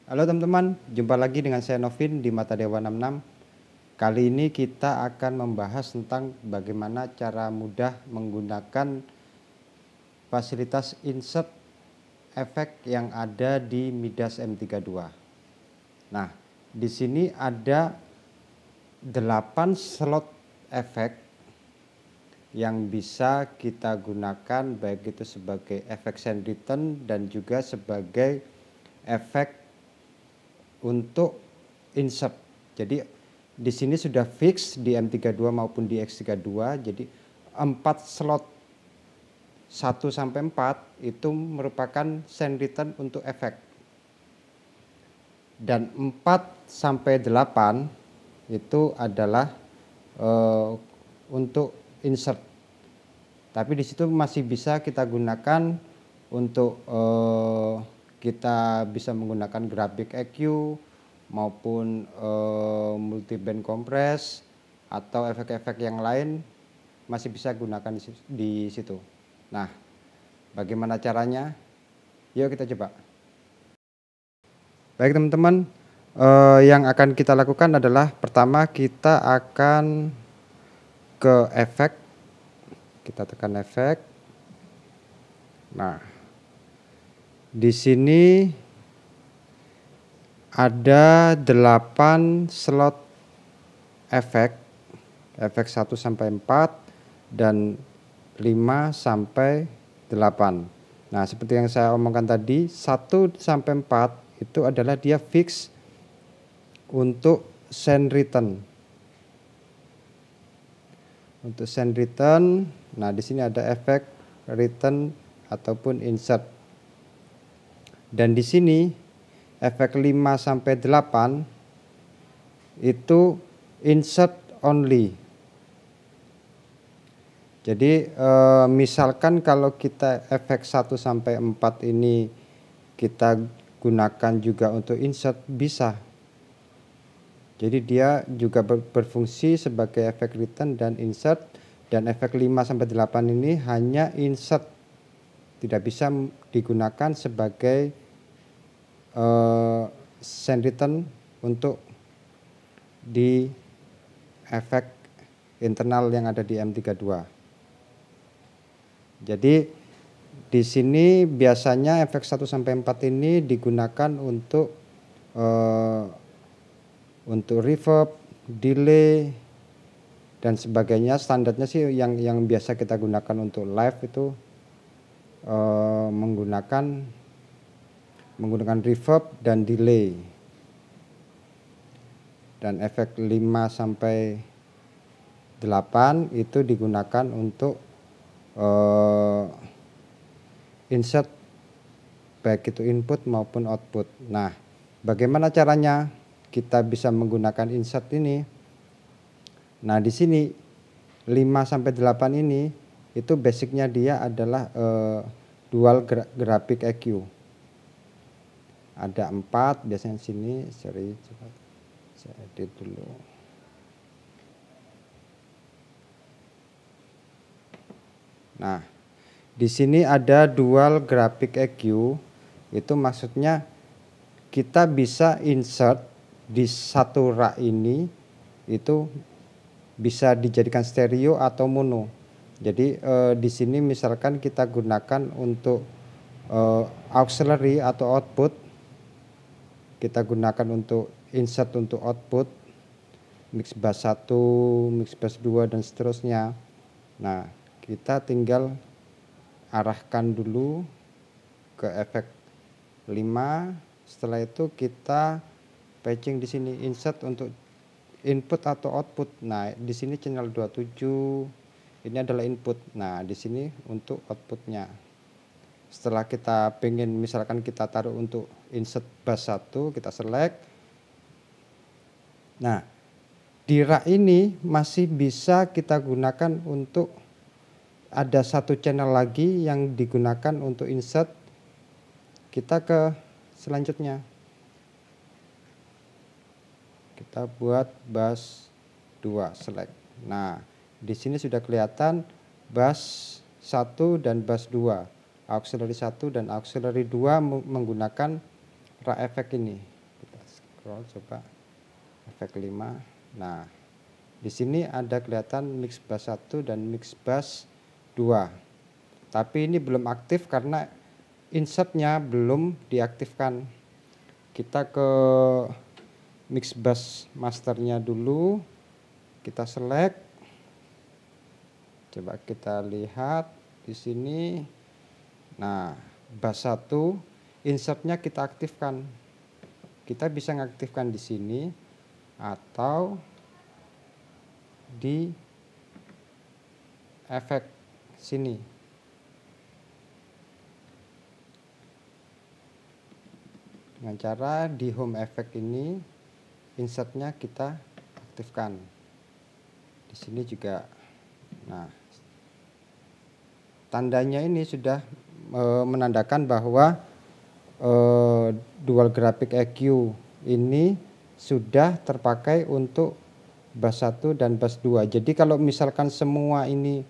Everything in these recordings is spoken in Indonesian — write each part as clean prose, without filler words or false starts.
Halo teman-teman, jumpa lagi dengan saya Novin di Mata Dewa 66. Kali ini kita akan membahas tentang bagaimana cara mudah menggunakan fasilitas insert efek yang ada di Midas M32. Nah, di sini ada 8 slot efek yang bisa kita gunakan, baik itu sebagai efek send return dan juga sebagai efek untuk insert. Jadi di sini sudah fix di M32 maupun di X32. Jadi 4 slot 1 sampai 4 itu merupakan send return untuk efek. Dan 4 sampai 8 itu adalah untuk insert. Tapi di situ masih bisa kita gunakan untuk kita bisa menggunakan graphic EQ maupun multiband compress atau efek-efek yang lain masih bisa gunakan di situ. Nah, bagaimana caranya? Yuk kita coba. Baik teman-teman, yang akan kita lakukan adalah pertama kita akan ke efek, kita tekan efek. Nah, di sini ada 8 slot efek 1 sampai 4 dan 5 sampai 8. Nah, seperti yang saya omongkan tadi, 1 sampai 4 itu adalah dia fix untuk send return. Untuk send return, nah di sini ada efek return ataupun insert. Dan di sini efek 5 sampai 8 itu insert only. Jadi misalkan kalau kita efek 1 sampai 4 ini kita gunakan juga untuk insert, bisa. Jadi dia juga berfungsi sebagai efek return dan insert, dan efek 5 sampai 8 ini hanya insert, tidak bisa digunakan sebagai send return untuk di efek internal yang ada di M32. Jadi di sini biasanya efek 1 sampai 4 ini digunakan untuk reverb, delay dan sebagainya. Standarnya sih yang biasa kita gunakan untuk live itu menggunakan reverb dan delay. Dan efek 5 sampai 8 itu digunakan untuk insert, baik itu input maupun output. Nah, bagaimana caranya kita bisa menggunakan insert ini? Nah, di sini 5 sampai 8 ini itu basicnya dia adalah dual graphic EQ. Ada 4 biasanya di sini. Sorry, coba saya edit dulu. Nah, di sini ada dual graphic EQ. Itu maksudnya kita bisa insert di satu rak ini, itu bisa dijadikan stereo atau mono. Jadi di sini misalkan kita gunakan untuk auxiliary atau output, kita gunakan untuk insert untuk output, mix bass 1, mix bass 2 dan seterusnya. Nah, kita tinggal arahkan dulu ke efek 5. Setelah itu kita patching di sini, insert untuk input atau output. Nah, di sini channel 27 ini adalah input. Nah, di sini untuk outputnya. Setelah kita pengen misalkan kita taruh untuk insert bass 1, kita select. Nah, di rak ini masih bisa kita gunakan untuk ada satu channel lagi yang digunakan untuk insert. Kita ke selanjutnya. Kita buat bass 2, select. Nah, di sini sudah kelihatan bass 1 dan bass 2. Auxiliary 1 dan auxiliary 2 menggunakan rak efek ini. scroll coba efek 5. Nah, di sini ada kelihatan mix bass 1 dan mix bass 2. Tapi ini belum aktif karena insertnya belum diaktifkan. Kita ke mix bass masternya dulu, kita select. Coba kita lihat di sini. Nah, bass 1 insertnya kita aktifkan. Kita bisa mengaktifkan di sini atau di efek sini. Dengan cara di home effect ini insertnya kita aktifkan. Di sini juga. Nah, tandanya ini sudah menandakan bahwa dual graphic EQ ini sudah terpakai untuk bass 1 dan bass 2. Jadi kalau misalkan semua ini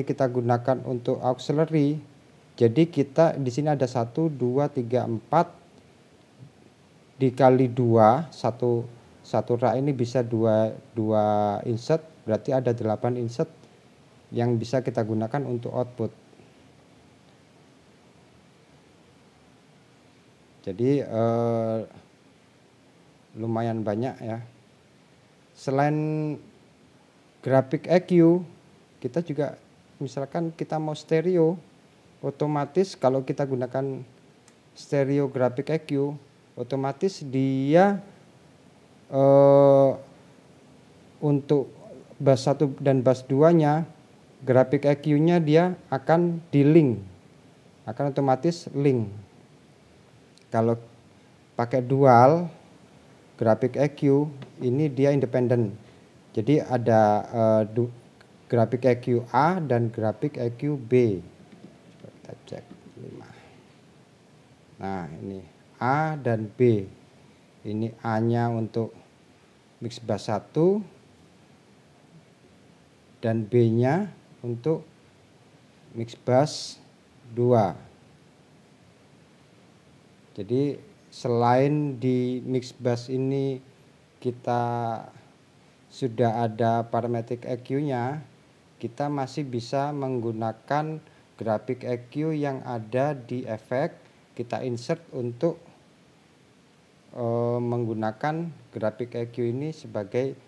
kita gunakan untuk auxiliary, jadi kita di sini ada 1 2 3 4 dikali 2, satu rak ini bisa 2 insert, berarti ada 8 insert yang bisa kita gunakan untuk output. Jadi lumayan banyak ya. Selain graphic EQ, kita juga misalkan kita mau stereo, otomatis kalau kita gunakan stereo graphic EQ, otomatis dia untuk bass 1 dan bass 2-nya graphic EQ-nya dia akan di link, akan otomatis link. Kalau pakai dual graphic EQ ini dia independen. Jadi ada graphic EQ A dan graphic EQ B. Kita cek 5. Nah, ini A dan B. Ini A-nya untuk mix bass 1 dan B-nya untuk mix bass 2. Jadi selain di mix bass ini kita sudah ada parametric EQ-nya, kita masih bisa menggunakan graphic EQ yang ada di efek, kita insert untuk menggunakan graphic EQ ini sebagai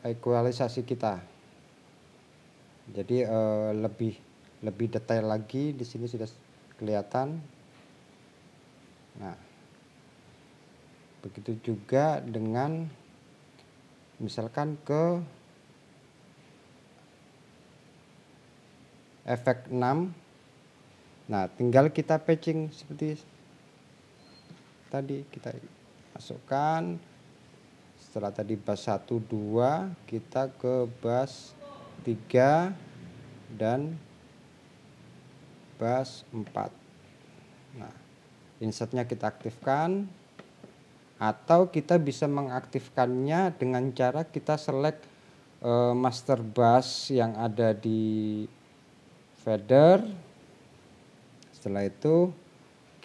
ekualisasi kita. Jadi lebih detail lagi di sini sudah kelihatan. Nah, begitu juga dengan misalkan ke efek 6. Nah, tinggal kita patching seperti tadi, kita masukkan. Setelah tadi bass 1 2, kita ke bass 3 dan bass 4. Nah, insertnya kita aktifkan, atau kita bisa mengaktifkannya dengan cara kita select master bass yang ada di fader. Setelah itu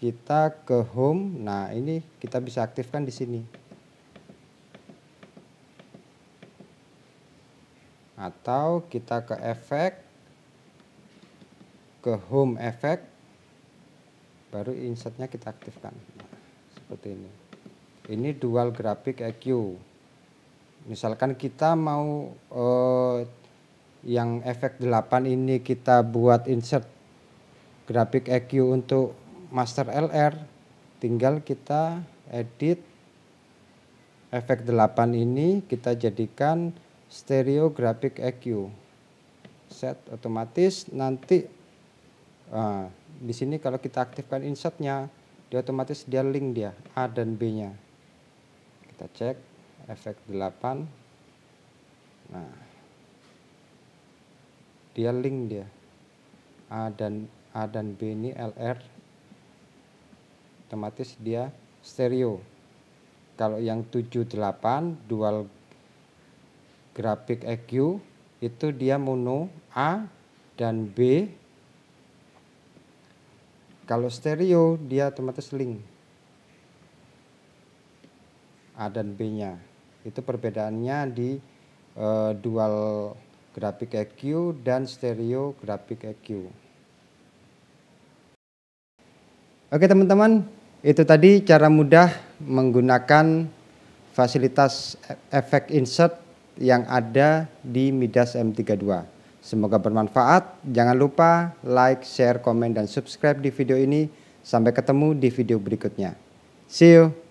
kita ke home. Nah, ini kita bisa aktifkan di sini. Atau kita ke efek, ke home effect, baru insertnya kita aktifkan. Nah, seperti ini. Ini dual graphic EQ. Misalkan kita mau yang efek 8 ini kita buat insert graphic EQ untuk master LR, tinggal kita edit efek 8 ini, kita jadikan stereo graphic EQ. Set otomatis nanti di sini kalau kita aktifkan insertnya, dia otomatis dia link dia A dan B-nya. Kita cek efek 8. Nah, dia link dia A dan B ini LR, otomatis dia stereo. Kalau yang 78 dual graphic EQ itu dia mono A dan B. Kalau stereo dia otomatis link. A dan B-nya. Itu perbedaannya di dual graphic EQ dan stereo graphic EQ. Oke teman-teman, itu tadi cara mudah menggunakan fasilitas efek insert yang ada di Midas M32. Semoga bermanfaat. Jangan lupa like, share, komen, dan subscribe di video ini. Sampai ketemu di video berikutnya. See you.